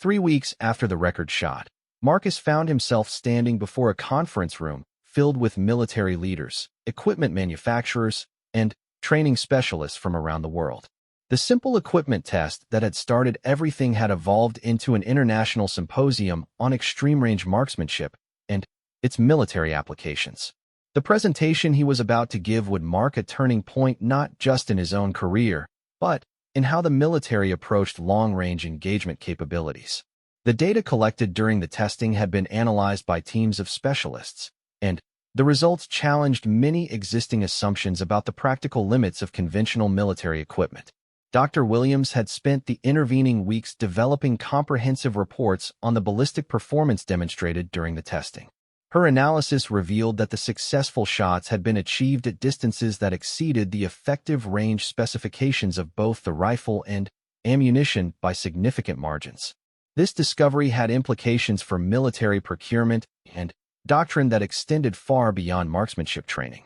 3 weeks after the record shot, Marcus found himself standing before a conference room filled with military leaders, equipment manufacturers, and training specialists from around the world. The simple equipment test that had started everything had evolved into an international symposium on extreme-range marksmanship and its military applications. The presentation he was about to give would mark a turning point not just in his own career, but in how the military approached long-range engagement capabilities. The data collected during the testing had been analyzed by teams of specialists, and the results challenged many existing assumptions about the practical limits of conventional military equipment. Dr. Williams had spent the intervening weeks developing comprehensive reports on the ballistic performance demonstrated during the testing. Her analysis revealed that the successful shots had been achieved at distances that exceeded the effective range specifications of both the rifle and ammunition by significant margins. This discovery had implications for military procurement and doctrine that extended far beyond marksmanship training.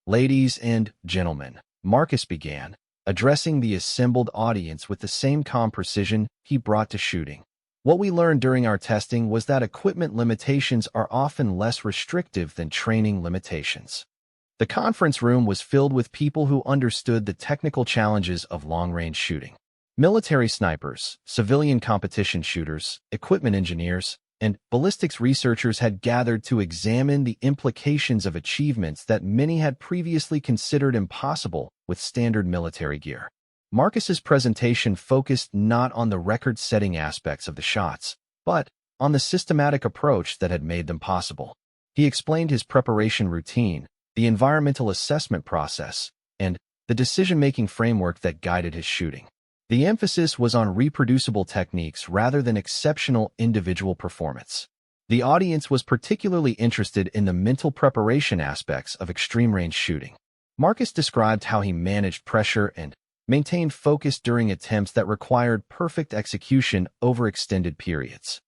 "Ladies and gentlemen," Marcus began, addressing the assembled audience with the same calm precision he brought to shooting. "What we learned during our testing was that equipment limitations are often less restrictive than training limitations." The conference room was filled with people who understood the technical challenges of long-range shooting. Military snipers, civilian competition shooters, equipment engineers, and ballistics researchers had gathered to examine the implications of achievements that many had previously considered impossible with standard military gear. Marcus's presentation focused not on the record-setting aspects of the shots, but on the systematic approach that had made them possible. He explained his preparation routine, the environmental assessment process, and the decision-making framework that guided his shooting. The emphasis was on reproducible techniques rather than exceptional individual performance. The audience was particularly interested in the mental preparation aspects of extreme-range shooting. Marcus described how he managed pressure and maintained focus during attempts that required perfect execution over extended periods.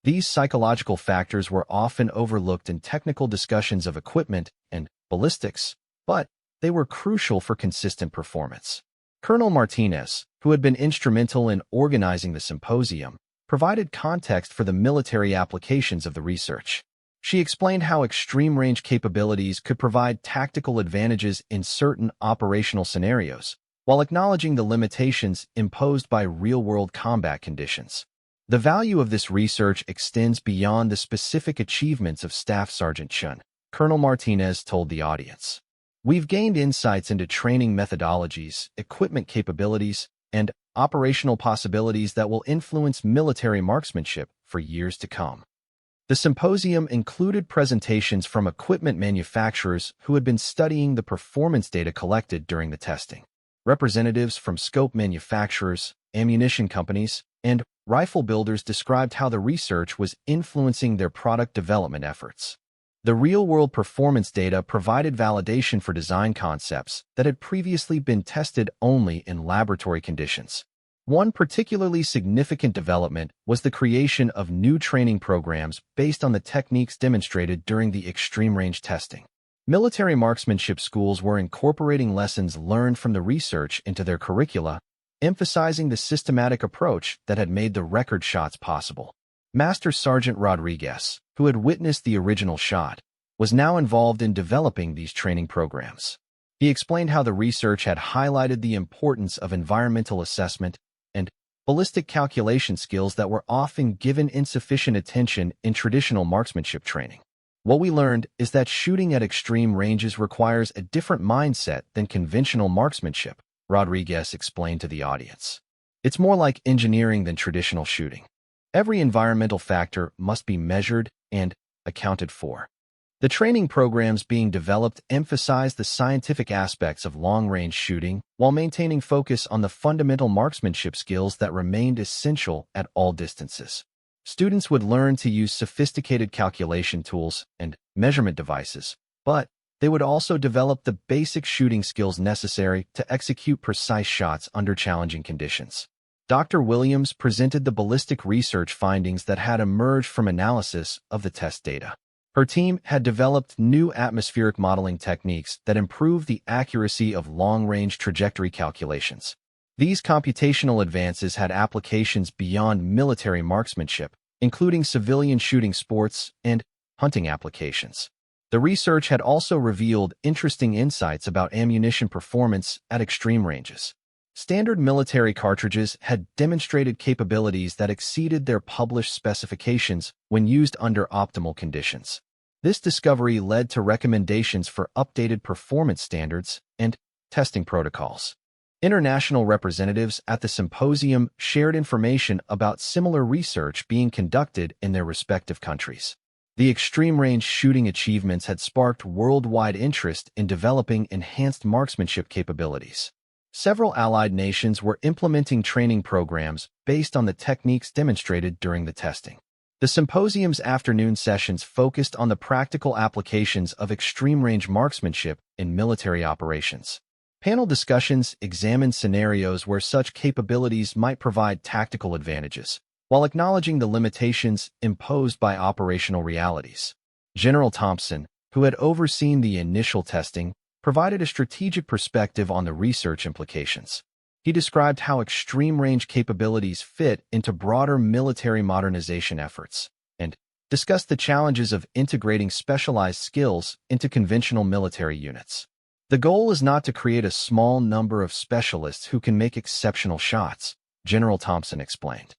These psychological factors were often overlooked in technical discussions of equipment and ballistics, but they were crucial for consistent performance. Colonel Martinez, who had been instrumental in organizing the symposium, provided context for the military applications of the research. She explained how extreme-range capabilities could provide tactical advantages in certain operational scenarios, while acknowledging the limitations imposed by real-world combat conditions. The value of this research extends beyond the specific achievements of Staff Sergeant Chun, Colonel Martinez told the audience. "We've gained insights into training methodologies, equipment capabilities, and operational possibilities that will influence military marksmanship for years to come." The symposium included presentations from equipment manufacturers who had been studying the performance data collected during the testing. Representatives from scope manufacturers, ammunition companies, and rifle builders described how the research was influencing their product development efforts. The real-world performance data provided validation for design concepts that had previously been tested only in laboratory conditions. One particularly significant development was the creation of new training programs based on the techniques demonstrated during the extreme-range testing. Military marksmanship schools were incorporating lessons learned from the research into their curricula, emphasizing the systematic approach that had made the record shots possible. Master Sergeant Rodriguez, who had witnessed the original shot, was now involved in developing these training programs. He explained how the research had highlighted the importance of environmental assessment and ballistic calculation skills that were often given insufficient attention in traditional marksmanship training. "What we learned is that shooting at extreme ranges requires a different mindset than conventional marksmanship," Rodriguez explained to the audience. "It's more like engineering than traditional shooting. Every environmental factor must be measured and accounted for." The training programs being developed emphasized the scientific aspects of long-range shooting while maintaining focus on the fundamental marksmanship skills that remained essential at all distances. Students would learn to use sophisticated calculation tools and measurement devices, but they would also develop the basic shooting skills necessary to execute precise shots under challenging conditions. Dr. Williams presented the ballistic research findings that had emerged from analysis of the test data. Her team had developed new atmospheric modeling techniques that improved the accuracy of long-range trajectory calculations. These computational advances had applications beyond military marksmanship, including civilian shooting sports and hunting applications. The research had also revealed interesting insights about ammunition performance at extreme ranges. Standard military cartridges had demonstrated capabilities that exceeded their published specifications when used under optimal conditions. This discovery led to recommendations for updated performance standards and testing protocols. International representatives at the symposium shared information about similar research being conducted in their respective countries. The extreme-range shooting achievements had sparked worldwide interest in developing enhanced marksmanship capabilities. Several allied nations were implementing training programs based on the techniques demonstrated during the testing. The symposium's afternoon sessions focused on the practical applications of extreme-range marksmanship in military operations. Panel discussions examined scenarios where such capabilities might provide tactical advantages, while acknowledging the limitations imposed by operational realities. General Thompson, who had overseen the initial testing, provided a strategic perspective on the research implications. He described how extreme-range capabilities fit into broader military modernization efforts, and discussed the challenges of integrating specialized skills into conventional military units. The goal is not to create a small number of specialists who can make exceptional shots, General Thompson explained.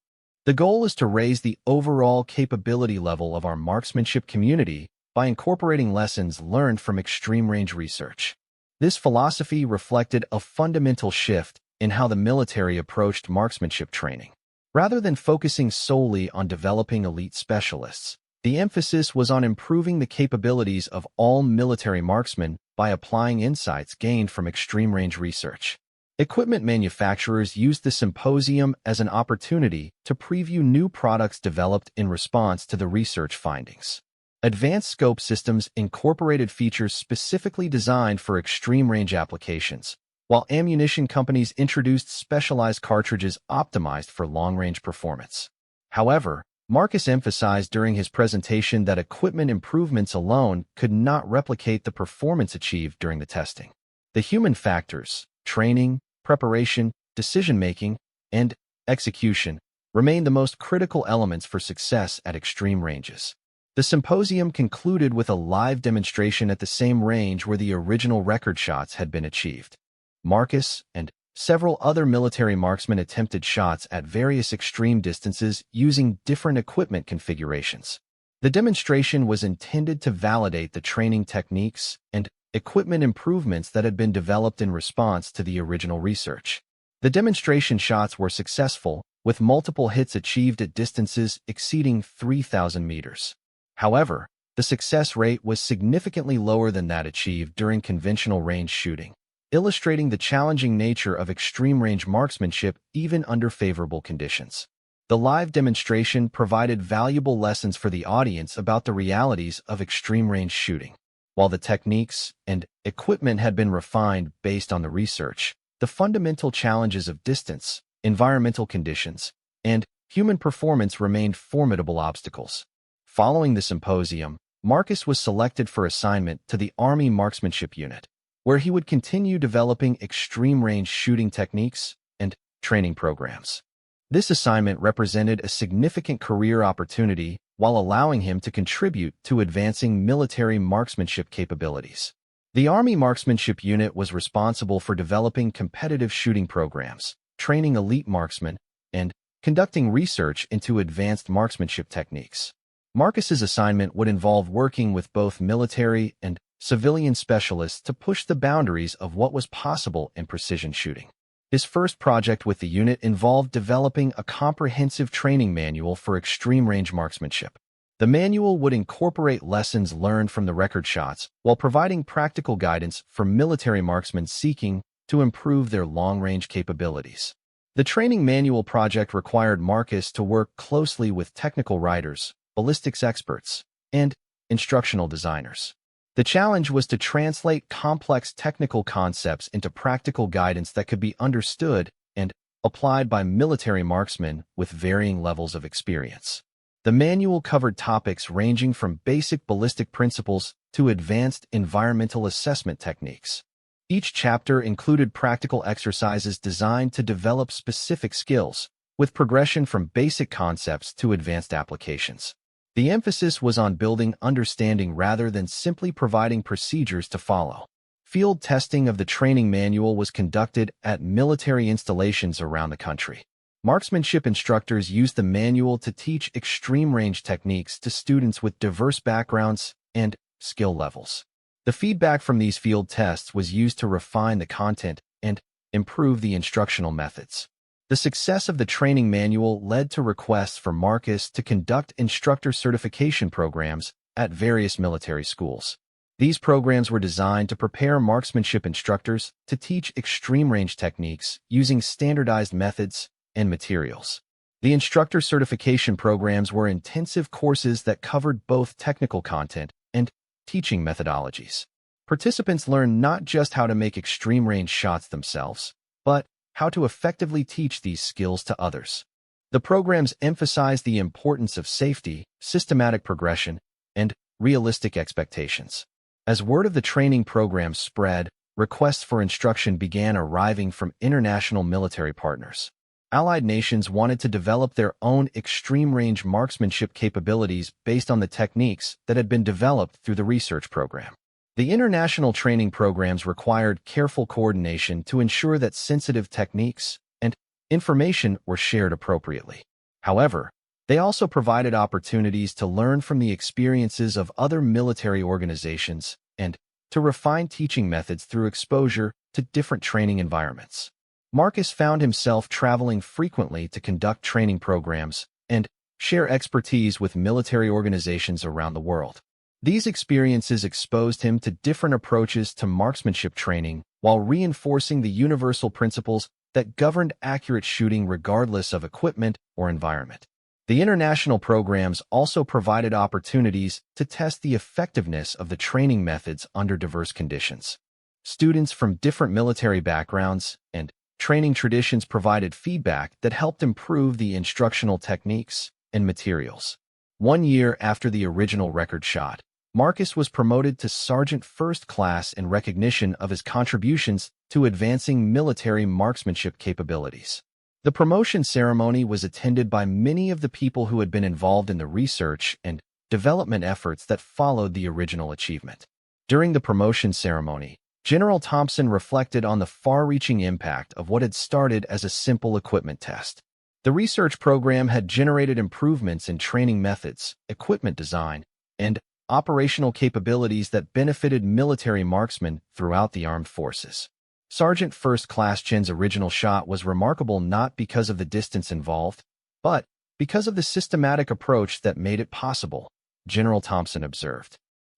The goal is to raise the overall capability level of our marksmanship community by incorporating lessons learned from extreme-range research. This philosophy reflected a fundamental shift in how the military approached marksmanship training. Rather than focusing solely on developing elite specialists, the emphasis was on improving the capabilities of all military marksmen by applying insights gained from extreme-range research. Equipment manufacturers used the symposium as an opportunity to preview new products developed in response to the research findings. Advanced scope systems incorporated features specifically designed for extreme-range applications, while ammunition companies introduced specialized cartridges optimized for long-range performance. However, Marcus emphasized during his presentation that equipment improvements alone could not replicate the performance achieved during the testing. The human factors, training, preparation, decision-making, and execution remain the most critical elements for success at extreme ranges. The symposium concluded with a live demonstration at the same range where the original record shots had been achieved. Marcus and several other military marksmen attempted shots at various extreme distances using different equipment configurations. The demonstration was intended to validate the training techniques and equipment improvements that had been developed in response to the original research. The demonstration shots were successful, with multiple hits achieved at distances exceeding 3,000 meters. However, the success rate was significantly lower than that achieved during conventional range shooting, illustrating the challenging nature of extreme-range marksmanship even under favorable conditions. The live demonstration provided valuable lessons for the audience about the realities of extreme-range shooting. While the techniques and equipment had been refined based on the research, the fundamental challenges of distance, environmental conditions, and human performance remained formidable obstacles. Following the symposium, Marcus was selected for assignment to the Army Marksmanship Unit, where he would continue developing extreme-range shooting techniques and training programs. This assignment represented a significant career opportunity while allowing him to contribute to advancing military marksmanship capabilities. The Army Marksmanship Unit was responsible for developing competitive shooting programs, training elite marksmen, and conducting research into advanced marksmanship techniques. Marcus's assignment would involve working with both military and civilian specialists to push the boundaries of what was possible in precision shooting. His first project with the unit involved developing a comprehensive training manual for extreme-range marksmanship. The manual would incorporate lessons learned from the record shots while providing practical guidance for military marksmen seeking to improve their long-range capabilities. The training manual project required Marcus to work closely with technical writers, ballistics experts, and instructional designers. The challenge was to translate complex technical concepts into practical guidance that could be understood and applied by military marksmen with varying levels of experience. The manual covered topics ranging from basic ballistic principles to advanced environmental assessment techniques. Each chapter included practical exercises designed to develop specific skills, with progression from basic concepts to advanced applications. The emphasis was on building understanding rather than simply providing procedures to follow. Field testing of the training manual was conducted at military installations around the country. Marksmanship instructors used the manual to teach extreme-range techniques to students with diverse backgrounds and skill levels. The feedback from these field tests was used to refine the content and improve the instructional methods. The success of the training manual led to requests for Marcus to conduct instructor certification programs at various military schools. These programs were designed to prepare marksmanship instructors to teach extreme-range techniques using standardized methods and materials. The instructor certification programs were intensive courses that covered both technical content and teaching methodologies. Participants learned not just how to make extreme-range shots themselves, but how to effectively teach these skills to others. The programs emphasized the importance of safety, systematic progression, and realistic expectations. As word of the training program spread, requests for instruction began arriving from international military partners. Allied nations wanted to develop their own extreme-range marksmanship capabilities based on the techniques that had been developed through the research program. The international training programs required careful coordination to ensure that sensitive techniques and information were shared appropriately. However, they also provided opportunities to learn from the experiences of other military organizations and to refine teaching methods through exposure to different training environments. Marcus found himself traveling frequently to conduct training programs and share expertise with military organizations around the world. These experiences exposed him to different approaches to marksmanship training while reinforcing the universal principles that governed accurate shooting regardless of equipment or environment. The international programs also provided opportunities to test the effectiveness of the training methods under diverse conditions. Students from different military backgrounds and training traditions provided feedback that helped improve the instructional techniques and materials. 1 year after the original record shot, Marcus was promoted to Sergeant First Class in recognition of his contributions to advancing military marksmanship capabilities. The promotion ceremony was attended by many of the people who had been involved in the research and development efforts that followed the original achievement. During the promotion ceremony, General Thompson reflected on the far-reaching impact of what had started as a simple equipment test. The research program had generated improvements in training methods, equipment design, and operational capabilities that benefited military marksmen throughout the armed forces. Sergeant First Class Chen's original shot was remarkable not because of the distance involved, but because of the systematic approach that made it possible, General Thompson observed.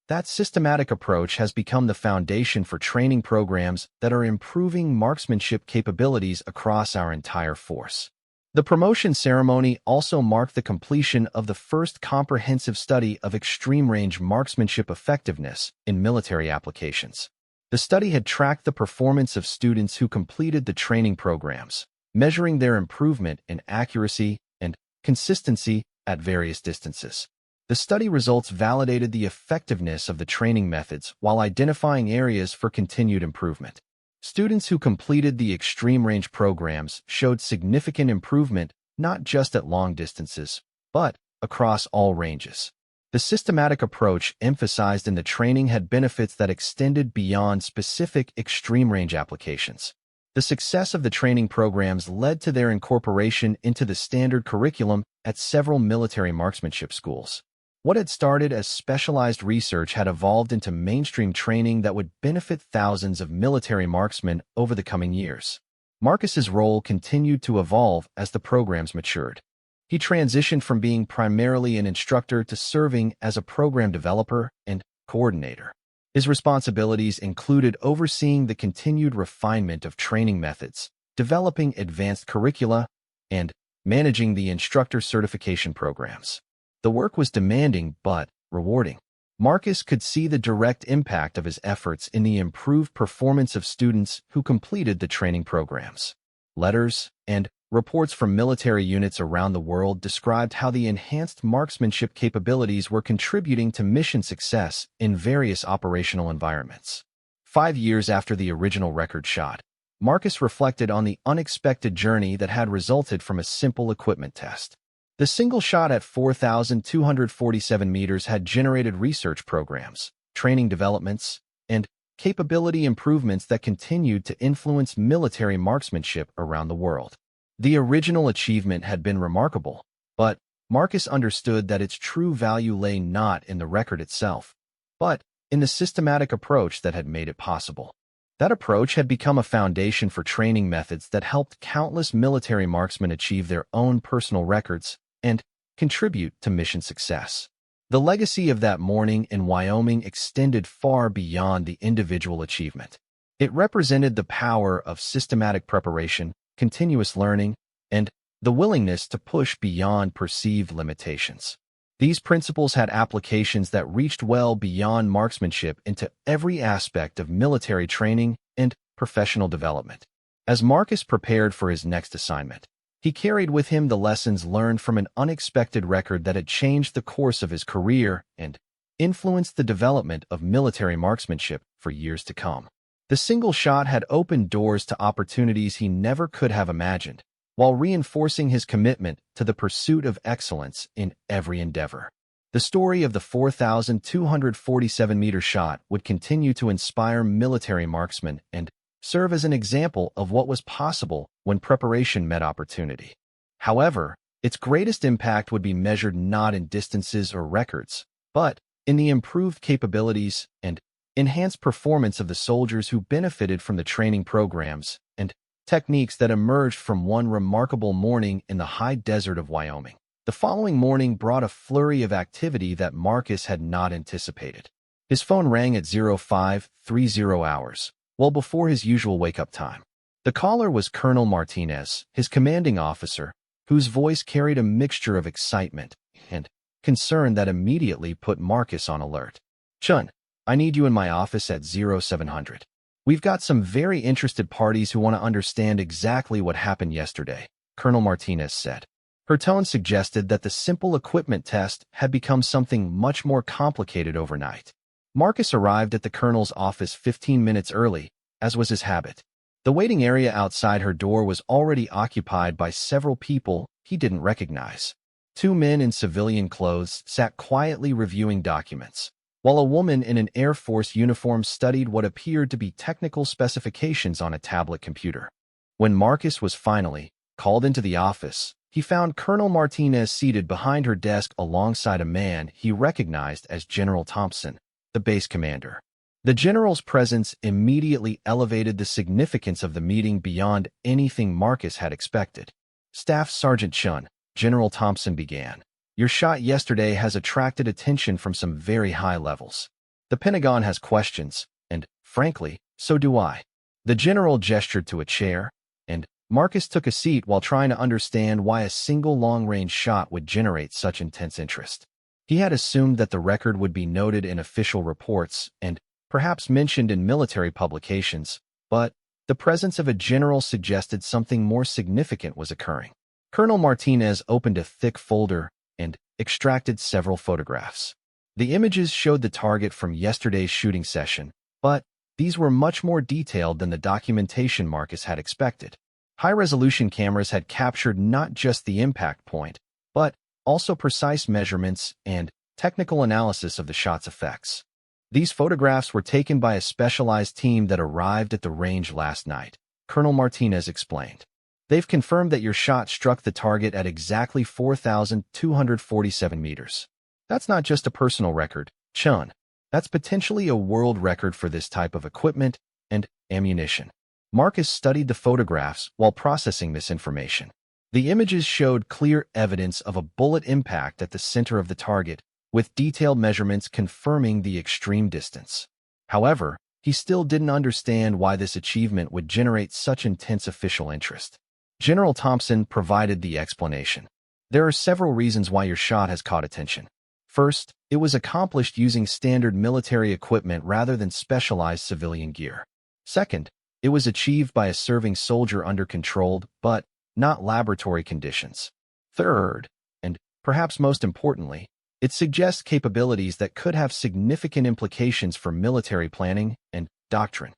That systematic approach has become the foundation for training programs that are improving marksmanship capabilities across our entire force. The promotion ceremony also marked the completion of the first comprehensive study of extreme-range marksmanship effectiveness in military applications. The study had tracked the performance of students who completed the training programs, measuring their improvement in accuracy and consistency at various distances. The study results validated the effectiveness of the training methods while identifying areas for continued improvement. Students who completed the extreme-range programs showed significant improvement not just at long distances, but across all ranges. The systematic approach emphasized in the training had benefits that extended beyond specific extreme-range applications. The success of the training programs led to their incorporation into the standard curriculum at several military marksmanship schools. What had started as specialized research had evolved into mainstream training that would benefit thousands of military marksmen over the coming years. Marcus's role continued to evolve as the programs matured. He transitioned from being primarily an instructor to serving as a program developer and coordinator. His responsibilities included overseeing the continued refinement of training methods, developing advanced curricula, and managing the instructor certification programs. The work was demanding but rewarding. Marcus could see the direct impact of his efforts in the improved performance of students who completed the training programs. Letters and reports from military units around the world described how the enhanced marksmanship capabilities were contributing to mission success in various operational environments. 5 years after the original record shot, Marcus reflected on the unexpected journey that had resulted from a simple equipment test. The single shot at 4,247 meters had generated research programs, training developments, and capability improvements that continued to influence military marksmanship around the world. The original achievement had been remarkable, but Marcus understood that its true value lay not in the record itself, but in the systematic approach that had made it possible. That approach had become a foundation for training methods that helped countless military marksmen achieve their own personal records and contribute to mission success. The legacy of that morning in Wyoming extended far beyond the individual achievement. It represented the power of systematic preparation, continuous learning, and the willingness to push beyond perceived limitations. These principles had applications that reached well beyond marksmanship into every aspect of military training and professional development. As Marcus prepared for his next assignment, he carried with him the lessons learned from an unexpected record that had changed the course of his career and influenced the development of military marksmanship for years to come. The single shot had opened doors to opportunities he never could have imagined, while reinforcing his commitment to the pursuit of excellence in every endeavor. The story of the 4,247-meter shot would continue to inspire military marksmen and serve as an example of what was possible when preparation met opportunity. However, its greatest impact would be measured not in distances or records, but in the improved capabilities and enhanced performance of the soldiers who benefited from the training programs and techniques that emerged from one remarkable morning in the high desert of Wyoming. The following morning brought a flurry of activity that Marcus had not anticipated. His phone rang at 0530 hours, well before his usual wake-up time. The caller was Colonel Martinez, his commanding officer, whose voice carried a mixture of excitement and concern that immediately put Marcus on alert. "Chun, I need you in my office at 0700. We've got some very interested parties who want to understand exactly what happened yesterday," Colonel Martinez said. Her tone suggested that the simple equipment test had become something much more complicated overnight. Marcus arrived at the colonel's office 15 minutes early, as was his habit. The waiting area outside her door was already occupied by several people he didn't recognize. Two men in civilian clothes sat quietly reviewing documents, while a woman in an Air Force uniform studied what appeared to be technical specifications on a tablet computer. When Marcus was finally called into the office, he found Colonel Martinez seated behind her desk alongside a man he recognized as General Thompson, the base commander. The general's presence immediately elevated the significance of the meeting beyond anything Marcus had expected. "Staff Sergeant Chun," General Thompson began, "your shot yesterday has attracted attention from some very high levels. The Pentagon has questions, and, frankly, so do I." The general gestured to a chair, and Marcus took a seat while trying to understand why a single long-range shot would generate such intense interest. He had assumed that the record would be noted in official reports and perhaps mentioned in military publications, but the presence of a general suggested something more significant was occurring. Colonel Martinez opened a thick folder and extracted several photographs. The images showed the target from yesterday's shooting session, but these were much more detailed than the documentation Marcus had expected. High-resolution cameras had captured not just the impact point, but also precise measurements and technical analysis of the shot's effects. These photographs were taken by a specialized team that arrived at the range last night, Colonel Martinez explained. "They've confirmed that your shot struck the target at exactly 4,247 meters. That's not just a personal record, Chun. That's potentially a world record for this type of equipment and ammunition." Marcus studied the photographs while processing this information. The images showed clear evidence of a bullet impact at the center of the target, with detailed measurements confirming the extreme distance. However, he still didn't understand why this achievement would generate such intense official interest. General Thompson provided the explanation. "There are several reasons why your shot has caught attention. First, it was accomplished using standard military equipment rather than specialized civilian gear. Second, it was achieved by a serving soldier under controlled, but not laboratory conditions. Third, and perhaps most importantly, it suggests capabilities that could have significant implications for military planning and doctrine.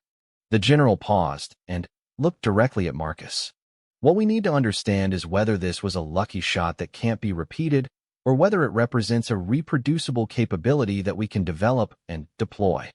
The general paused and looked directly at Marcus. What we need to understand is whether this was a lucky shot that can't be repeated, or whether it represents a reproducible capability that we can develop and deploy.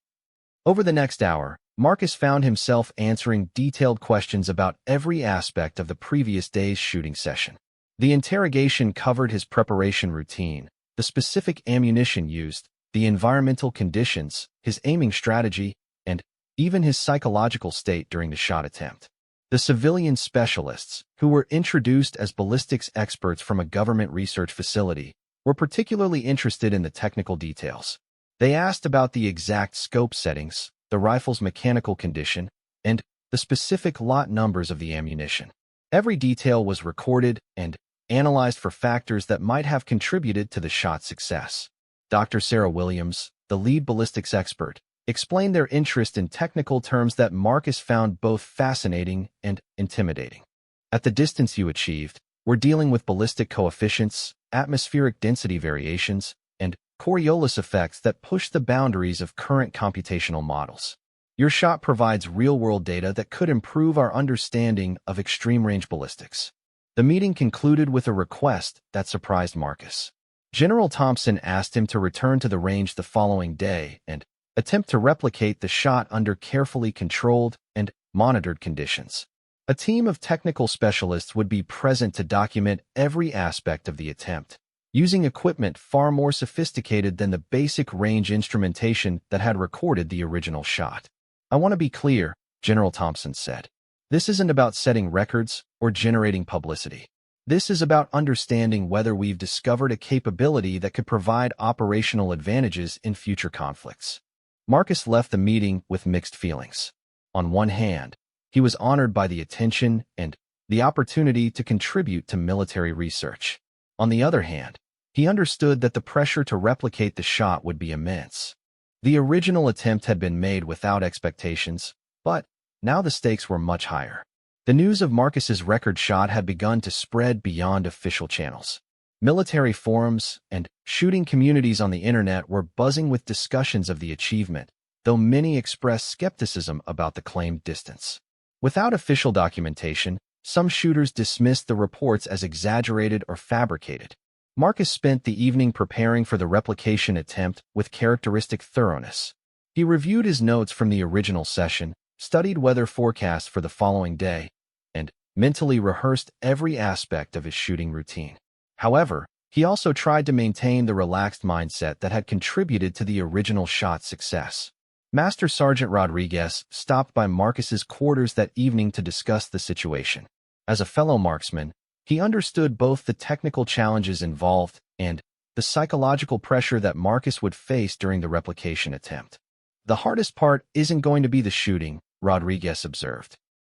Over the next hour, Marcus found himself answering detailed questions about every aspect of the previous day's shooting session. The interrogation covered his preparation routine, the specific ammunition used, the environmental conditions, his aiming strategy, and even his psychological state during the shot attempt. The civilian specialists, who were introduced as ballistics experts from a government research facility, were particularly interested in the technical details. They asked about the exact scope settings, the rifle's mechanical condition, and the specific lot numbers of the ammunition. Every detail was recorded and analyzed for factors that might have contributed to the shot's success. Dr. Sarah Williams, the lead ballistics expert, explained their interest in technical terms that Marcus found both fascinating and intimidating. At the distance you achieved, we're dealing with ballistic coefficients, atmospheric density variations, and Coriolis effects that push the boundaries of current computational models. Your shot provides real-world data that could improve our understanding of extreme-range ballistics. The meeting concluded with a request that surprised Marcus. General Thompson asked him to return to the range the following day and attempt to replicate the shot under carefully controlled and monitored conditions. A team of technical specialists would be present to document every aspect of the attempt, using equipment far more sophisticated than the basic range instrumentation that had recorded the original shot. "I want to be clear," General Thompson said. "This isn't about setting records or generating publicity. This is about understanding whether we've discovered a capability that could provide operational advantages in future conflicts." Marcus left the meeting with mixed feelings. On one hand, he was honored by the attention and the opportunity to contribute to military research. On the other hand, he understood that the pressure to replicate the shot would be immense. The original attempt had been made without expectations, but now the stakes were much higher. The news of Marcus's record shot had begun to spread beyond official channels. Military forums and shooting communities on the internet were buzzing with discussions of the achievement, though many expressed skepticism about the claimed distance. Without official documentation, some shooters dismissed the reports as exaggerated or fabricated. Marcus spent the evening preparing for the replication attempt with characteristic thoroughness. He reviewed his notes from the original session, studied weather forecasts for the following day, and mentally rehearsed every aspect of his shooting routine. However, he also tried to maintain the relaxed mindset that had contributed to the original shot's success. Master Sergeant Rodriguez stopped by Marcus's quarters that evening to discuss the situation. As a fellow marksman, he understood both the technical challenges involved and the psychological pressure that Marcus would face during the replication attempt. "The hardest part isn't going to be the shooting," Rodriguez observed.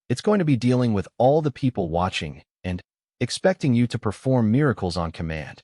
"It's going to be dealing with all the people watching and expecting you to perform miracles on command."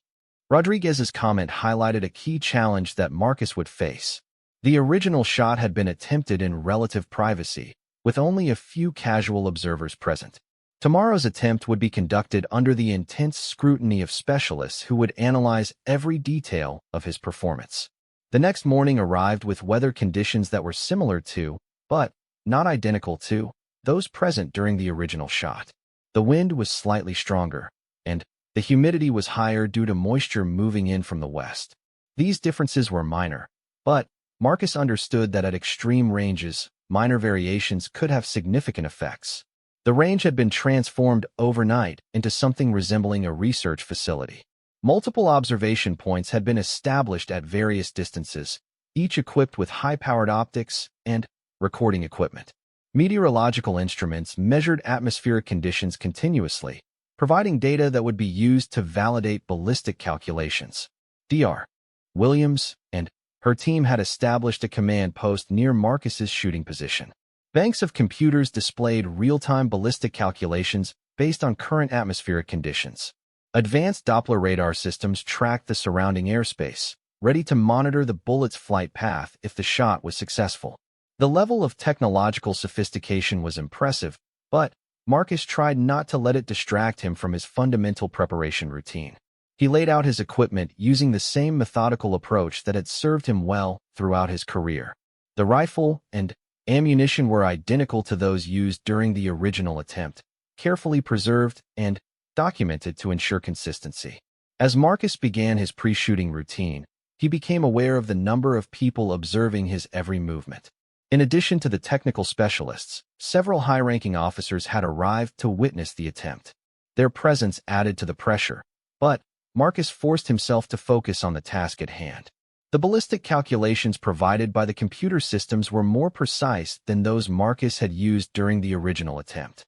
Rodriguez's comment highlighted a key challenge that Marcus would face. The original shot had been attempted in relative privacy, with only a few casual observers present. Tomorrow's attempt would be conducted under the intense scrutiny of specialists who would analyze every detail of his performance. The next morning arrived with weather conditions that were similar to, but not identical to, those present during the original shot. The wind was slightly stronger, and the humidity was higher due to moisture moving in from the west. These differences were minor, but Marcus understood that at extreme ranges, minor variations could have significant effects. The range had been transformed overnight into something resembling a research facility. Multiple observation points had been established at various distances, each equipped with high-powered optics and recording equipment. Meteorological instruments measured atmospheric conditions continuously, providing data that would be used to validate ballistic calculations. Dr. Williams and her team had established a command post near Marcus's shooting position. Banks of computers displayed real-time ballistic calculations based on current atmospheric conditions. Advanced Doppler radar systems tracked the surrounding airspace, ready to monitor the bullet's flight path if the shot was successful. The level of technological sophistication was impressive, but Marcus tried not to let it distract him from his fundamental preparation routine. He laid out his equipment using the same methodical approach that had served him well throughout his career. The rifle and ammunition were identical to those used during the original attempt, carefully preserved and documented to ensure consistency. As Marcus began his pre-shooting routine, he became aware of the number of people observing his every movement. In addition to the technical specialists, several high-ranking officers had arrived to witness the attempt. Their presence added to the pressure, but Marcus forced himself to focus on the task at hand. The ballistic calculations provided by the computer systems were more precise than those Marcus had used during the original attempt.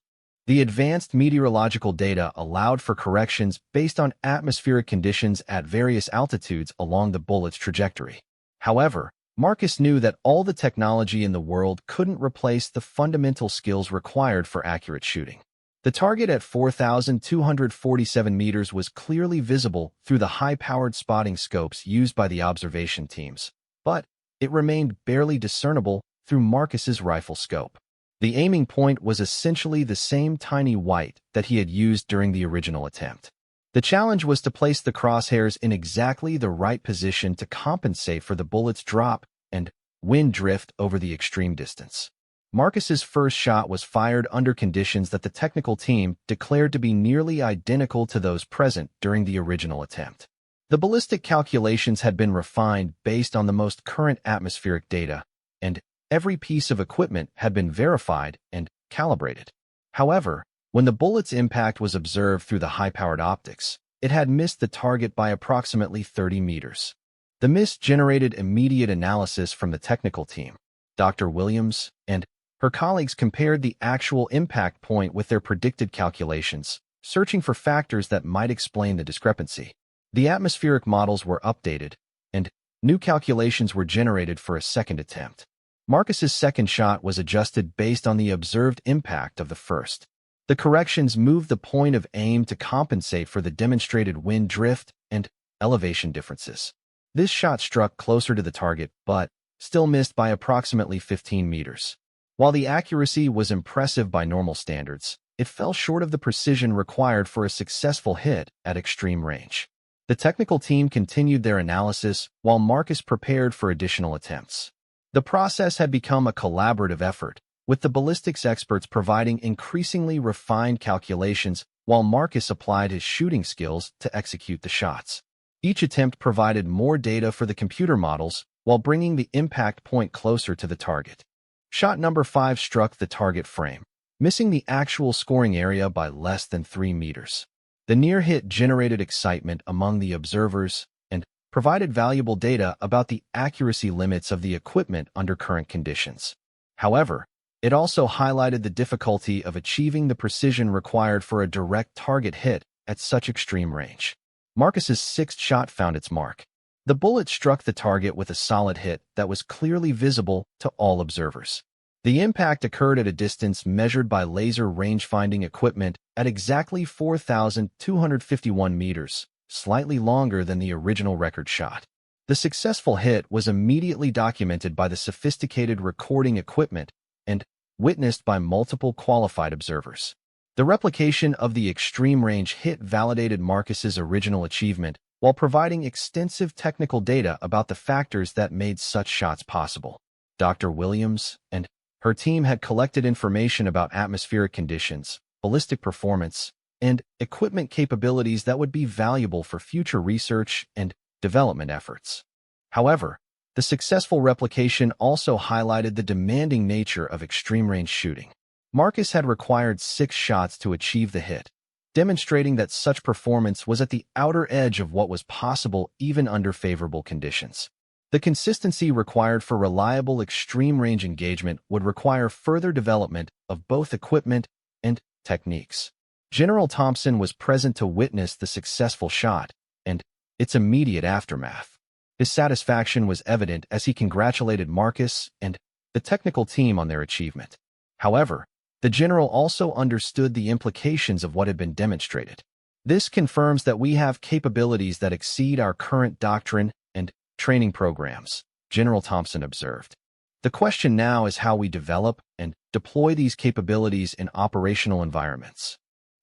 The advanced meteorological data allowed for corrections based on atmospheric conditions at various altitudes along the bullet's trajectory. However, Marcus knew that all the technology in the world couldn't replace the fundamental skills required for accurate shooting. The target at 4,247 meters was clearly visible through the high-powered spotting scopes used by the observation teams, but it remained barely discernible through Marcus's rifle scope. The aiming point was essentially the same tiny white that he had used during the original attempt. The challenge was to place the crosshairs in exactly the right position to compensate for the bullet's drop and wind drift over the extreme distance. Marcus's first shot was fired under conditions that the technical team declared to be nearly identical to those present during the original attempt. The ballistic calculations had been refined based on the most current atmospheric data, and every piece of equipment had been verified and calibrated. However, when the bullet's impact was observed through the high-powered optics, it had missed the target by approximately 30 meters. The miss generated immediate analysis from the technical team. Dr. Williams and her colleagues compared the actual impact point with their predicted calculations, searching for factors that might explain the discrepancy. The atmospheric models were updated, and new calculations were generated for a second attempt. Marcus's second shot was adjusted based on the observed impact of the first. The corrections moved the point of aim to compensate for the demonstrated wind drift and elevation differences. This shot struck closer to the target, but still missed by approximately 15 meters. While the accuracy was impressive by normal standards, it fell short of the precision required for a successful hit at extreme range. The technical team continued their analysis while Marcus prepared for additional attempts. The process had become a collaborative effort, with the ballistics experts providing increasingly refined calculations while Marcus applied his shooting skills to execute the shots. Each attempt provided more data for the computer models while bringing the impact point closer to the target. Shot number 5 struck the target frame, missing the actual scoring area by less than 3 meters. The near hit generated excitement among the observers and provided valuable data about the accuracy limits of the equipment under current conditions. However, it also highlighted the difficulty of achieving the precision required for a direct target hit at such extreme range. Marcus's sixth shot found its mark. The bullet struck the target with a solid hit that was clearly visible to all observers. The impact occurred at a distance measured by laser range-finding equipment at exactly 4,251 meters, slightly longer than the original record shot. The successful hit was immediately documented by the sophisticated recording equipment and witnessed by multiple qualified observers. The replication of the extreme range hit validated Marcus's original achievement while providing extensive technical data about the factors that made such shots possible. Dr. Williams and her team had collected information about atmospheric conditions, ballistic performance, and equipment capabilities that would be valuable for future research and development efforts. However, the successful replication also highlighted the demanding nature of extreme-range shooting. Marcus had required 6 shots to achieve the hit, demonstrating that such performance was at the outer edge of what was possible even under favorable conditions. The consistency required for reliable extreme-range engagement would require further development of both equipment and techniques. General Thompson was present to witness the successful shot and its immediate aftermath. His satisfaction was evident as he congratulated Marcus and the technical team on their achievement. However, the general also understood the implications of what had been demonstrated. This confirms that we have capabilities that exceed our current doctrine and training programs, General Thompson observed. The question now is how we develop and deploy these capabilities in operational environments.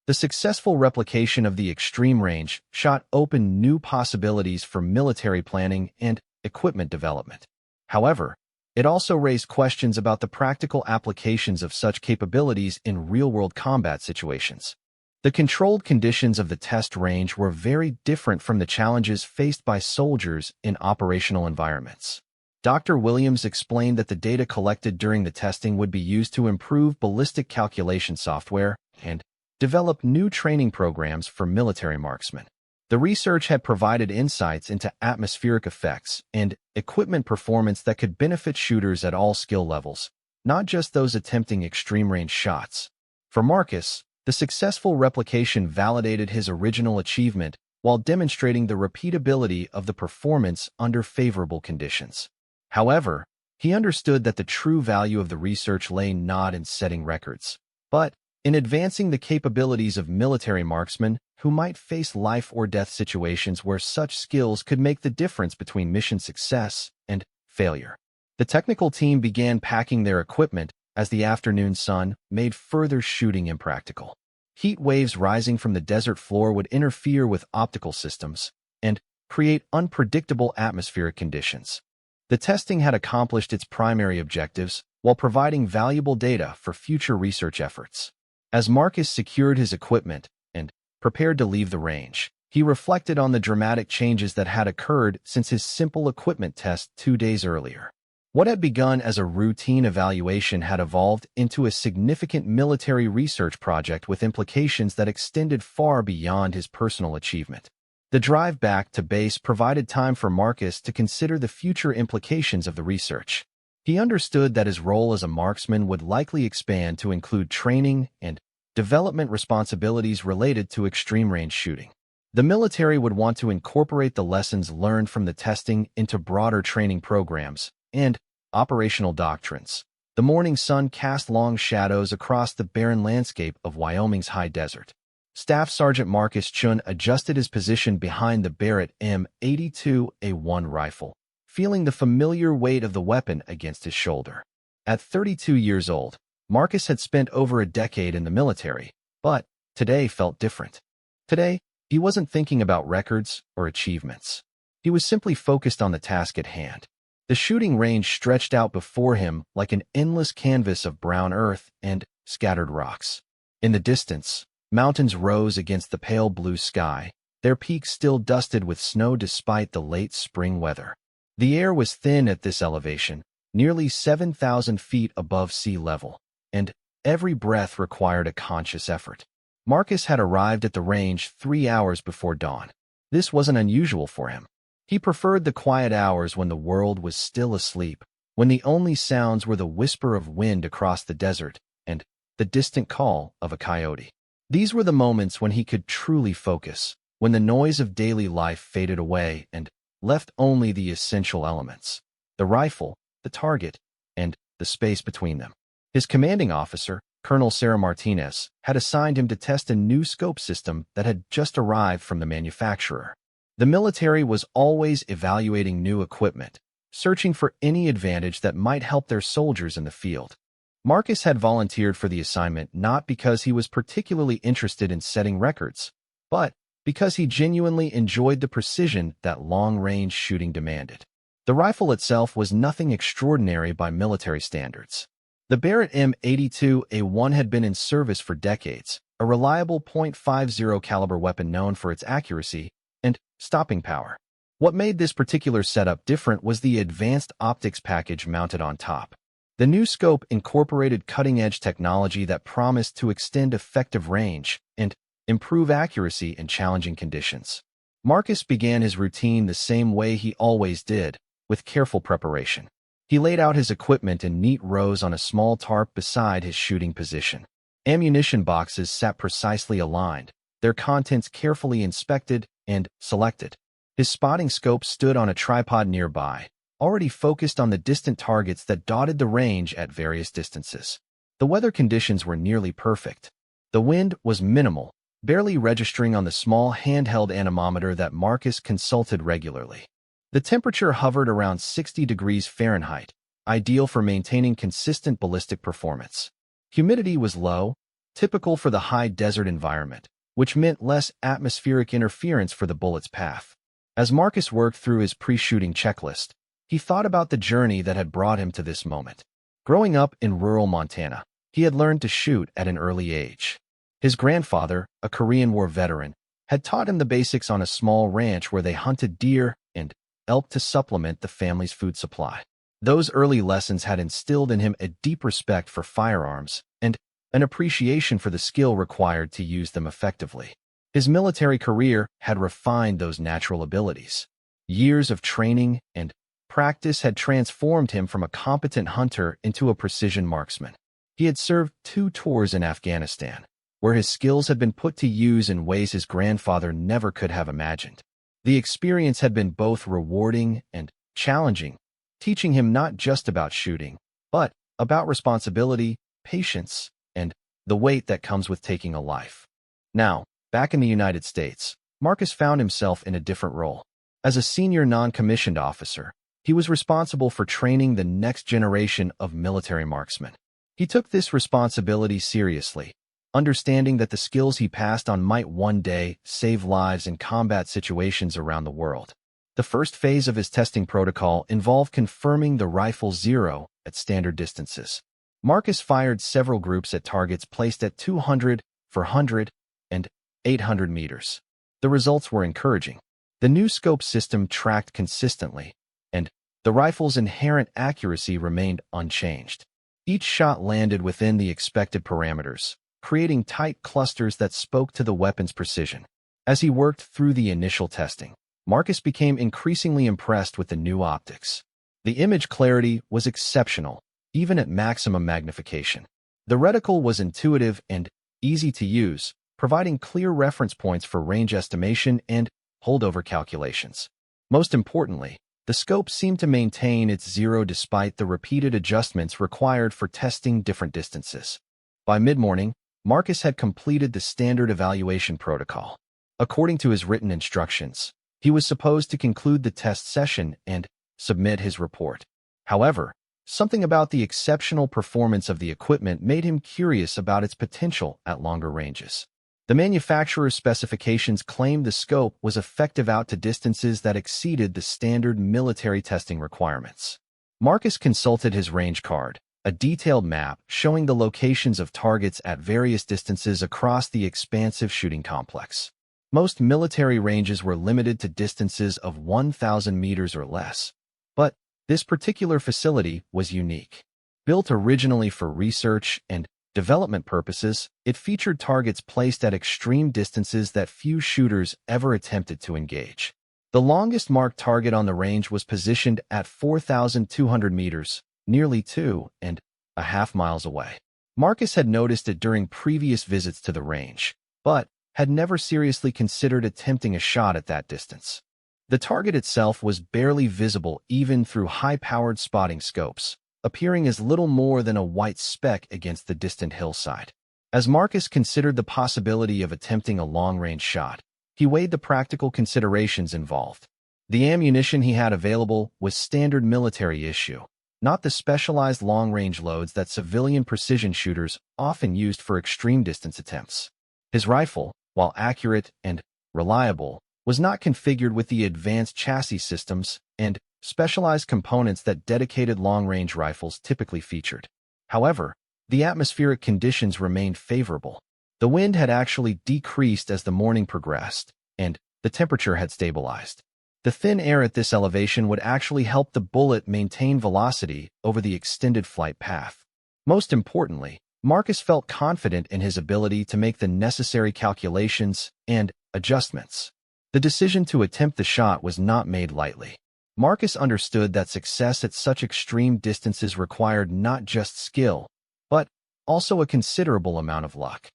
The successful replication of the extreme range shot opened new possibilities for military planning and equipment development. However, It also raised questions about the practical applications of such capabilities in real-world combat situations. The controlled conditions of the test range were very different from the challenges faced by soldiers in operational environments. Dr. Williams explained that the data collected during the testing would be used to improve ballistic calculation software and develop new training programs for military marksmen. The research had provided insights into atmospheric effects and equipment performance that could benefit shooters at all skill levels, not just those attempting extreme-range shots. For Marcus, the successful replication validated his original achievement while demonstrating the repeatability of the performance under favorable conditions. However, he understood that the true value of the research lay not in setting records, but in advancing the capabilities of military marksmen who might face life-or-death situations where such skills could make the difference between mission success and failure. The technical team began packing their equipment as the afternoon sun made further shooting impractical. Heat waves rising from the desert floor would interfere with optical systems and create unpredictable atmospheric conditions. The testing had accomplished its primary objectives while providing valuable data for future research efforts. As Marcus secured his equipment and prepared to leave the range, he reflected on the dramatic changes that had occurred since his simple equipment test 2 days earlier. What had begun as a routine evaluation had evolved into a significant military research project with implications that extended far beyond his personal achievement. The drive back to base provided time for Marcus to consider the future implications of the research. He understood that his role as a marksman would likely expand to include training and development responsibilities related to extreme-range shooting. The military would want to incorporate the lessons learned from the testing into broader training programs and operational doctrines. The morning sun cast long shadows across the barren landscape of Wyoming's high desert. Staff Sergeant Marcus Chun adjusted his position behind the Barrett M82A1 rifle, feeling the familiar weight of the weapon against his shoulder. At 32 years old, Marcus had spent over a decade in the military, but today felt different. Today, he wasn't thinking about records or achievements. He was simply focused on the task at hand. The shooting range stretched out before him like an endless canvas of brown earth and scattered rocks. In the distance, mountains rose against the pale blue sky, their peaks still dusted with snow despite the late spring weather. The air was thin at this elevation, nearly 7,000 feet above sea level, and every breath required a conscious effort. Marcus had arrived at the range 3 hours before dawn. This wasn't unusual for him. He preferred the quiet hours when the world was still asleep, when the only sounds were the whisper of wind across the desert and the distant call of a coyote. These were the moments when he could truly focus, when the noise of daily life faded away and left only the essential elements: the rifle, the target, and the space between them. His commanding officer, Colonel Sarah Martinez, had assigned him to test a new scope system that had just arrived from the manufacturer. The military was always evaluating new equipment, searching for any advantage that might help their soldiers in the field. Marcus had volunteered for the assignment not because he was particularly interested in setting records, but because he genuinely enjoyed the precision that long-range shooting demanded. The rifle itself was nothing extraordinary by military standards. The Barrett M82A1 had been in service for decades, a reliable .50 caliber weapon known for its accuracy and stopping power. What made this particular setup different was the advanced optics package mounted on top. The new scope incorporated cutting-edge technology that promised to extend effective range and improve accuracy in challenging conditions. Marcus began his routine the same way he always did, with careful preparation. He laid out his equipment in neat rows on a small tarp beside his shooting position. Ammunition boxes sat precisely aligned, their contents carefully inspected and selected. His spotting scope stood on a tripod nearby, already focused on the distant targets that dotted the range at various distances. The weather conditions were nearly perfect. The wind was minimal, barely registering on the small handheld anemometer that Marcus consulted regularly. The temperature hovered around 60 degrees Fahrenheit, ideal for maintaining consistent ballistic performance. Humidity was low, typical for the high desert environment, which meant less atmospheric interference for the bullet's path. As Marcus worked through his pre-shooting checklist, He thought about the journey that had brought him to this moment. Growing up in rural Montana, he had learned to shoot at an early age. His grandfather, a Korean War veteran, had taught him the basics on a small ranch where they hunted deer and elk to supplement the family's food supply. Those early lessons had instilled in him a deep respect for firearms and an appreciation for the skill required to use them effectively. His military career had refined those natural abilities. Years of training and practice had transformed him from a competent hunter into a precision marksman. He had served 2 tours in Afghanistan, where his skills had been put to use in ways his grandfather never could have imagined. The experience had been both rewarding and challenging, teaching him not just about shooting, but about responsibility, patience, and the weight that comes with taking a life. Now, back in the United States, Marcus found himself in a different role. As a senior non-commissioned officer, he was responsible for training the next generation of military marksmen. He took this responsibility seriously, understanding that the skills he passed on might one day save lives in combat situations around the world. The first phase of his testing protocol involved confirming the rifle zero at standard distances. Marcus fired several groups at targets placed at 200, 400, and 800 meters. The results were encouraging. The new scope system tracked consistently, and the rifle's inherent accuracy remained unchanged. Each shot landed within the expected parameters, creating tight clusters that spoke to the weapon's precision. As he worked through the initial testing, Marcus became increasingly impressed with the new optics. The image clarity was exceptional, even at maximum magnification. The reticle was intuitive and easy to use, providing clear reference points for range estimation and holdover calculations. Most importantly, the scope seemed to maintain its zero despite the repeated adjustments required for testing different distances. By mid-morning, Marcus had completed the standard evaluation protocol. According to his written instructions, he was supposed to conclude the test session and submit his report. However, something about the exceptional performance of the equipment made him curious about its potential at longer ranges. The manufacturer's specifications claimed the scope was effective out to distances that exceeded the standard military testing requirements. Marcus consulted his range card, a detailed map showing the locations of targets at various distances across the expansive shooting complex. Most military ranges were limited to distances of 1,000 meters or less, but this particular facility was unique. Built originally for research and development purposes, it featured targets placed at extreme distances that few shooters ever attempted to engage. The longest marked target on the range was positioned at 4,200 meters, nearly 2.5 miles away. Marcus had noticed it during previous visits to the range, but had never seriously considered attempting a shot at that distance. The target itself was barely visible even through high-powered spotting scopes, appearing as little more than a white speck against the distant hillside. As Marcus considered the possibility of attempting a long-range shot, he weighed the practical considerations involved. The ammunition he had available was standard military issue, not the specialized long-range loads that civilian precision shooters often used for extreme distance attempts. His rifle, while accurate and reliable, was not configured with the advanced chassis systems and specialized components that dedicated long-range rifles typically featured. However, the atmospheric conditions remained favorable. The wind had actually decreased as the morning progressed, and the temperature had stabilized. The thin air at this elevation would actually help the bullet maintain velocity over the extended flight path. Most importantly, Marcus felt confident in his ability to make the necessary calculations and adjustments. The decision to attempt the shot was not made lightly. Marcus understood that success at such extreme distances required not just skill, but also a considerable amount of luck.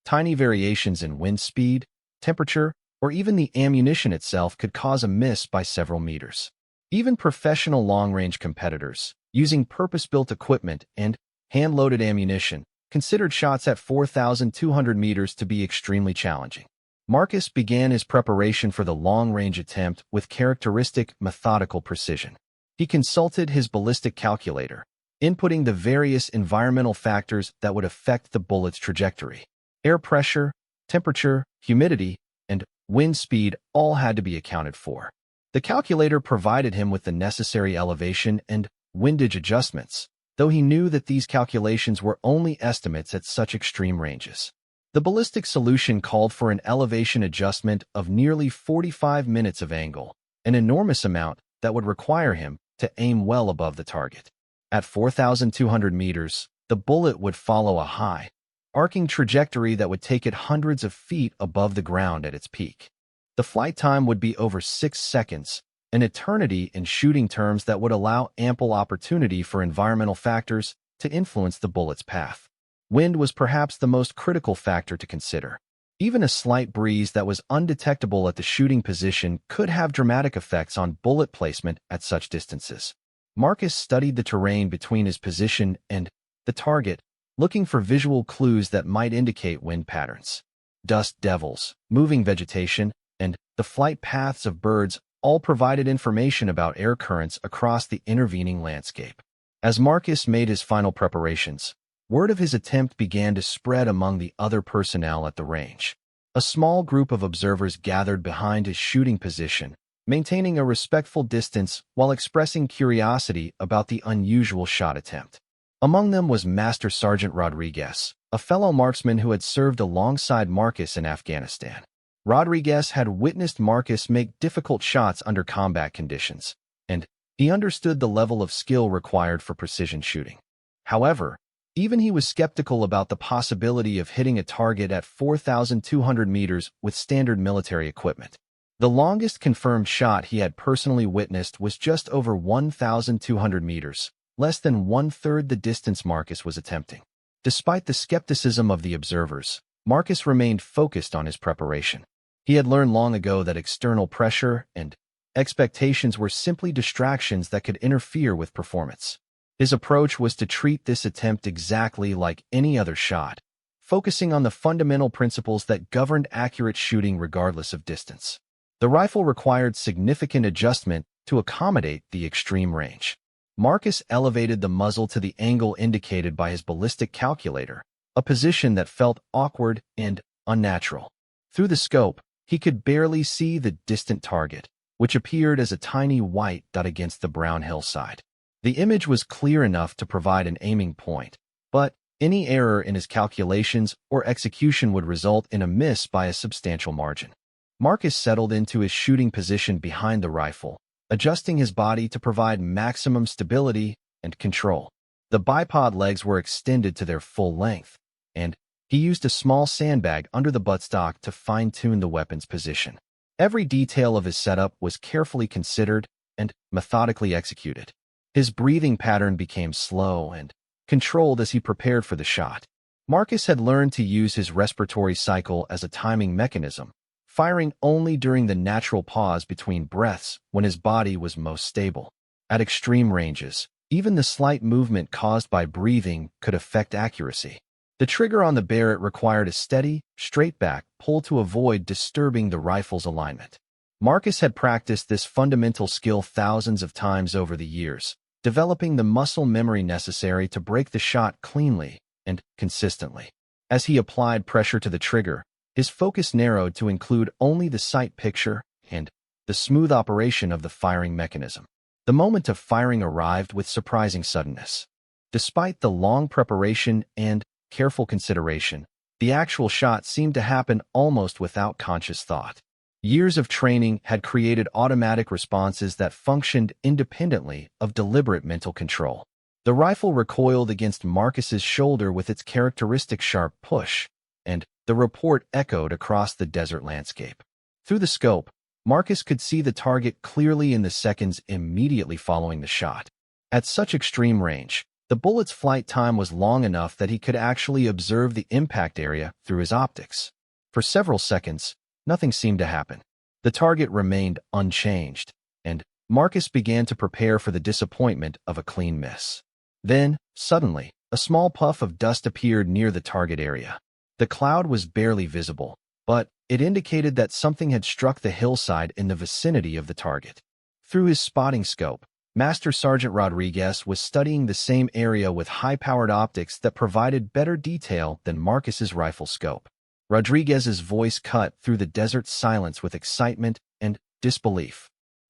Tiny variations in wind speed, temperature, or even the ammunition itself could cause a miss by several meters. Even professional long-range competitors, using purpose-built equipment and hand-loaded ammunition, considered shots at 4,200 meters to be extremely challenging. Marcus began his preparation for the long-range attempt with characteristic methodical precision. He consulted his ballistic calculator, inputting the various environmental factors that would affect the bullet's trajectory. Air pressure, temperature, humidity, and wind speed all had to be accounted for. The calculator provided him with the necessary elevation and windage adjustments, though he knew that these calculations were only estimates at such extreme ranges. The ballistic solution called for an elevation adjustment of nearly 45 minutes of angle, an enormous amount that would require him to aim well above the target. At 4,200 meters, the bullet would follow a high, arcing trajectory that would take it hundreds of feet above the ground at its peak. The flight time would be over 6 seconds, an eternity in shooting terms that would allow ample opportunity for environmental factors to influence the bullet's path. Wind was perhaps the most critical factor to consider. Even a slight breeze that was undetectable at the shooting position could have dramatic effects on bullet placement at such distances. Marcus studied the terrain between his position and the target, looking for visual clues that might indicate wind patterns. Dust devils, moving vegetation, and the flight paths of birds all provided information about air currents across the intervening landscape. As Marcus made his final preparations, word of his attempt began to spread among the other personnel at the range. A small group of observers gathered behind his shooting position, maintaining a respectful distance while expressing curiosity about the unusual shot attempt. Among them was Master Sergeant Rodriguez, a fellow marksman who had served alongside Marcus in Afghanistan. Rodriguez had witnessed Marcus make difficult shots under combat conditions, and he understood the level of skill required for precision shooting. However, even he was skeptical about the possibility of hitting a target at 4,200 meters with standard military equipment. The longest confirmed shot he had personally witnessed was just over 1,200 meters, less than one-third the distance Marcus was attempting. Despite the skepticism of the observers, Marcus remained focused on his preparation. He had learned long ago that external pressure and expectations were simply distractions that could interfere with performance. His approach was to treat this attempt exactly like any other shot, focusing on the fundamental principles that governed accurate shooting regardless of distance. The rifle required significant adjustment to accommodate the extreme range. Marcus elevated the muzzle to the angle indicated by his ballistic calculator, a position that felt awkward and unnatural. Through the scope, he could barely see the distant target, which appeared as a tiny white dot against the brown hillside. The image was clear enough to provide an aiming point, but any error in his calculations or execution would result in a miss by a substantial margin. Marcus settled into his shooting position behind the rifle, adjusting his body to provide maximum stability and control. The bipod legs were extended to their full length, and he used a small sandbag under the buttstock to fine-tune the weapon's position. Every detail of his setup was carefully considered and methodically executed. His breathing pattern became slow and controlled as he prepared for the shot. Marcus had learned to use his respiratory cycle as a timing mechanism, firing only during the natural pause between breaths when his body was most stable. At extreme ranges, even the slight movement caused by breathing could affect accuracy. The trigger on the Barrett required a steady, straight-back pull to avoid disturbing the rifle's alignment. Marcus had practiced this fundamental skill thousands of times over the years, developing the muscle memory necessary to break the shot cleanly and consistently. As he applied pressure to the trigger, his focus narrowed to include only the sight picture and the smooth operation of the firing mechanism. The moment of firing arrived with surprising suddenness. Despite the long preparation and careful consideration, the actual shot seemed to happen almost without conscious thought. Years of training had created automatic responses that functioned independently of deliberate mental control. The rifle recoiled against Marcus's shoulder with its characteristic sharp push, and the report echoed across the desert landscape. Through the scope, Marcus could see the target clearly in the seconds immediately following the shot. At such extreme range, the bullet's flight time was long enough that he could actually observe the impact area through his optics. For several seconds, nothing seemed to happen. The target remained unchanged, and Marcus began to prepare for the disappointment of a clean miss. Then, suddenly, a small puff of dust appeared near the target area. The cloud was barely visible, but it indicated that something had struck the hillside in the vicinity of the target. Through his spotting scope, Master Sergeant Rodriguez was studying the same area with high-powered optics that provided better detail than Marcus's rifle scope. Rodriguez's voice cut through the desert silence with excitement and disbelief.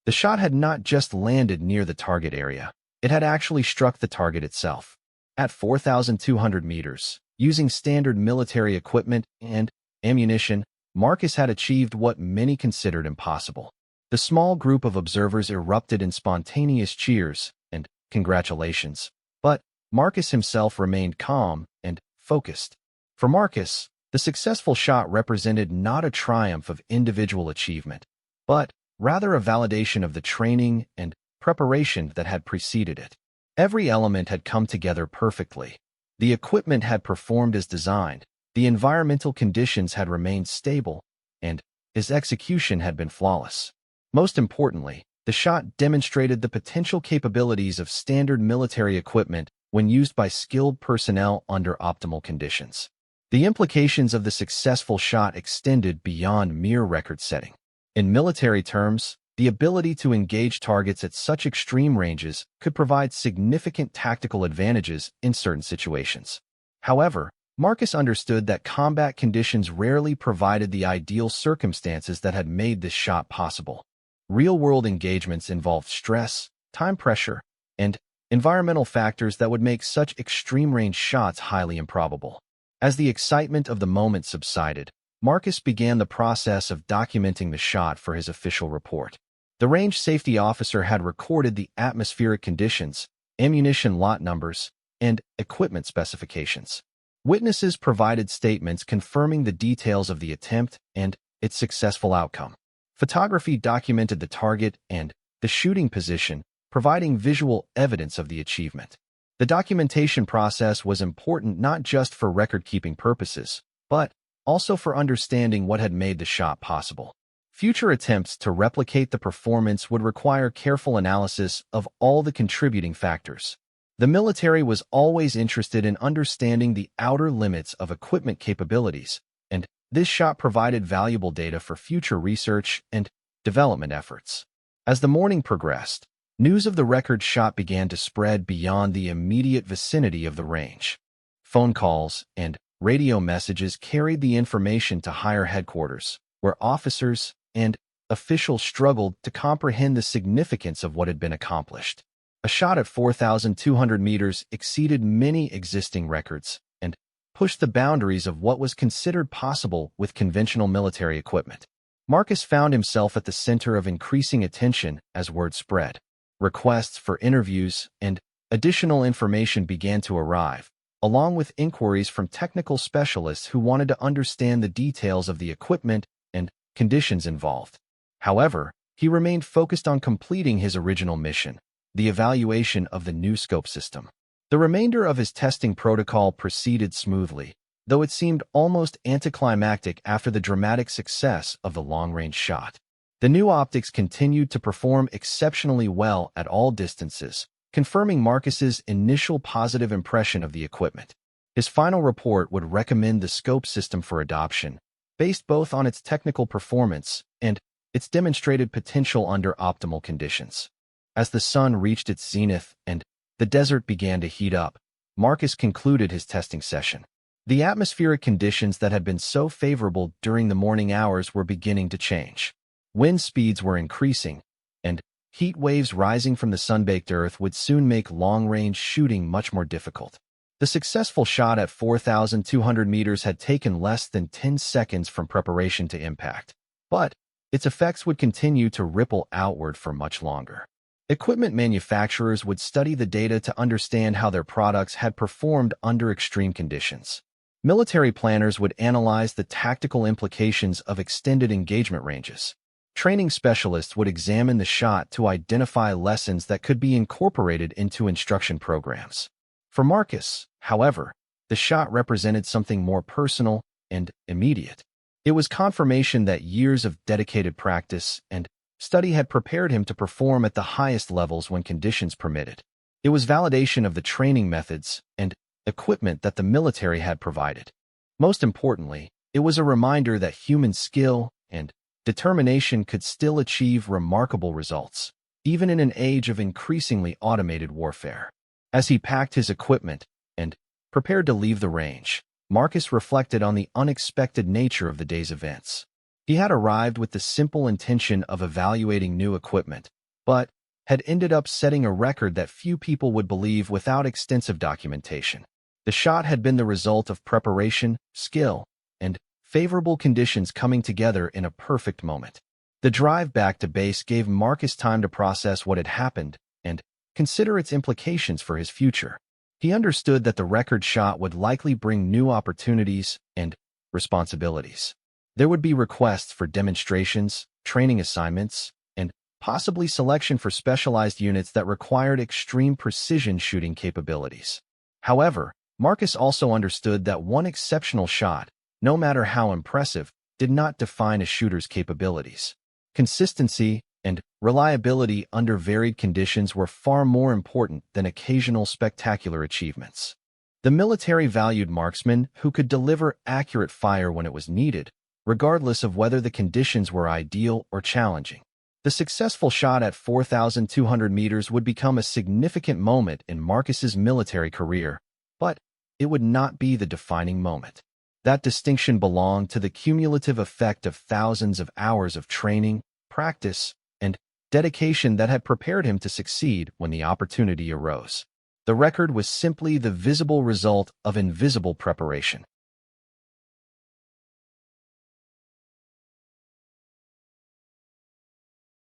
The shot had not just landed near the target area, it had actually struck the target itself. At 4,200 meters, using standard military equipment and ammunition, Marcus had achieved what many considered impossible. The small group of observers erupted in spontaneous cheers and congratulations, but Marcus himself remained calm and focused. For Marcus, the successful shot represented not a triumph of individual achievement, but rather a validation of the training and preparation that had preceded it. Every element had come together perfectly. The equipment had performed as designed, the environmental conditions had remained stable, and his execution had been flawless. Most importantly, the shot demonstrated the potential capabilities of standard military equipment when used by skilled personnel under optimal conditions. The implications of the successful shot extended beyond mere record-setting. In military terms, the ability to engage targets at such extreme ranges could provide significant tactical advantages in certain situations. However, Marcus understood that combat conditions rarely provided the ideal circumstances that had made this shot possible. Real-world engagements involved stress, time pressure, and environmental factors that would make such extreme-range shots highly improbable. As the excitement of the moment subsided, Marcus began the process of documenting the shot for his official report. The range safety officer had recorded the atmospheric conditions, ammunition lot numbers, and equipment specifications. Witnesses provided statements confirming the details of the attempt and its successful outcome. Photography documented the target and the shooting position, providing visual evidence of the achievement. The documentation process was important not just for record-keeping purposes, but also for understanding what had made the shot possible. Future attempts to replicate the performance would require careful analysis of all the contributing factors. The military was always interested in understanding the outer limits of equipment capabilities, and this shot provided valuable data for future research and development efforts. As the morning progressed, news of the record shot began to spread beyond the immediate vicinity of the range. Phone calls and radio messages carried the information to higher headquarters, where officers and officials struggled to comprehend the significance of what had been accomplished. A shot at 4,200 meters exceeded many existing records and pushed the boundaries of what was considered possible with conventional military equipment. Marcus found himself at the center of increasing attention as word spread. Requests for interviews and additional information began to arrive, along with inquiries from technical specialists who wanted to understand the details of the equipment and conditions involved. However, he remained focused on completing his original mission, the evaluation of the new scope system. The remainder of his testing protocol proceeded smoothly, though it seemed almost anticlimactic after the dramatic success of the long-range shot. The new optics continued to perform exceptionally well at all distances, confirming Marcus's initial positive impression of the equipment. His final report would recommend the scope system for adoption, based both on its technical performance and its demonstrated potential under optimal conditions. As the sun reached its zenith and the desert began to heat up, Marcus concluded his testing session. The atmospheric conditions that had been so favorable during the morning hours were beginning to change. Wind speeds were increasing, and heat waves rising from the sun-baked earth would soon make long-range shooting much more difficult. The successful shot at 4,200 meters had taken less than 10 seconds from preparation to impact, but its effects would continue to ripple outward for much longer. Equipment manufacturers would study the data to understand how their products had performed under extreme conditions. Military planners would analyze the tactical implications of extended engagement ranges. Training specialists would examine the shot to identify lessons that could be incorporated into instruction programs. For Marcus, however, the shot represented something more personal and immediate. It was confirmation that years of dedicated practice and study had prepared him to perform at the highest levels when conditions permitted. It was validation of the training methods and equipment that the military had provided. Most importantly, it was a reminder that human skill and determination could still achieve remarkable results, even in an age of increasingly automated warfare. As he packed his equipment and prepared to leave the range, Marcus reflected on the unexpected nature of the day's events. He had arrived with the simple intention of evaluating new equipment, but had ended up setting a record that few people would believe without extensive documentation. The shot had been the result of preparation, skill, and favorable conditions coming together in a perfect moment. The drive back to base gave Marcus time to process what had happened and consider its implications for his future. He understood that the record shot would likely bring new opportunities and responsibilities. There would be requests for demonstrations, training assignments, and possibly selection for specialized units that required extreme precision shooting capabilities. However, Marcus also understood that one exceptional shot, no matter how impressive, did not define a shooter's capabilities. Consistency and reliability under varied conditions were far more important than occasional spectacular achievements. The military valued marksmen who could deliver accurate fire when it was needed, regardless of whether the conditions were ideal or challenging. The successful shot at 4,200 meters would become a significant moment in Marcus's military career, but it would not be the defining moment. That distinction belonged to the cumulative effect of thousands of hours of training, practice, and dedication that had prepared him to succeed when the opportunity arose. The record was simply the visible result of invisible preparation.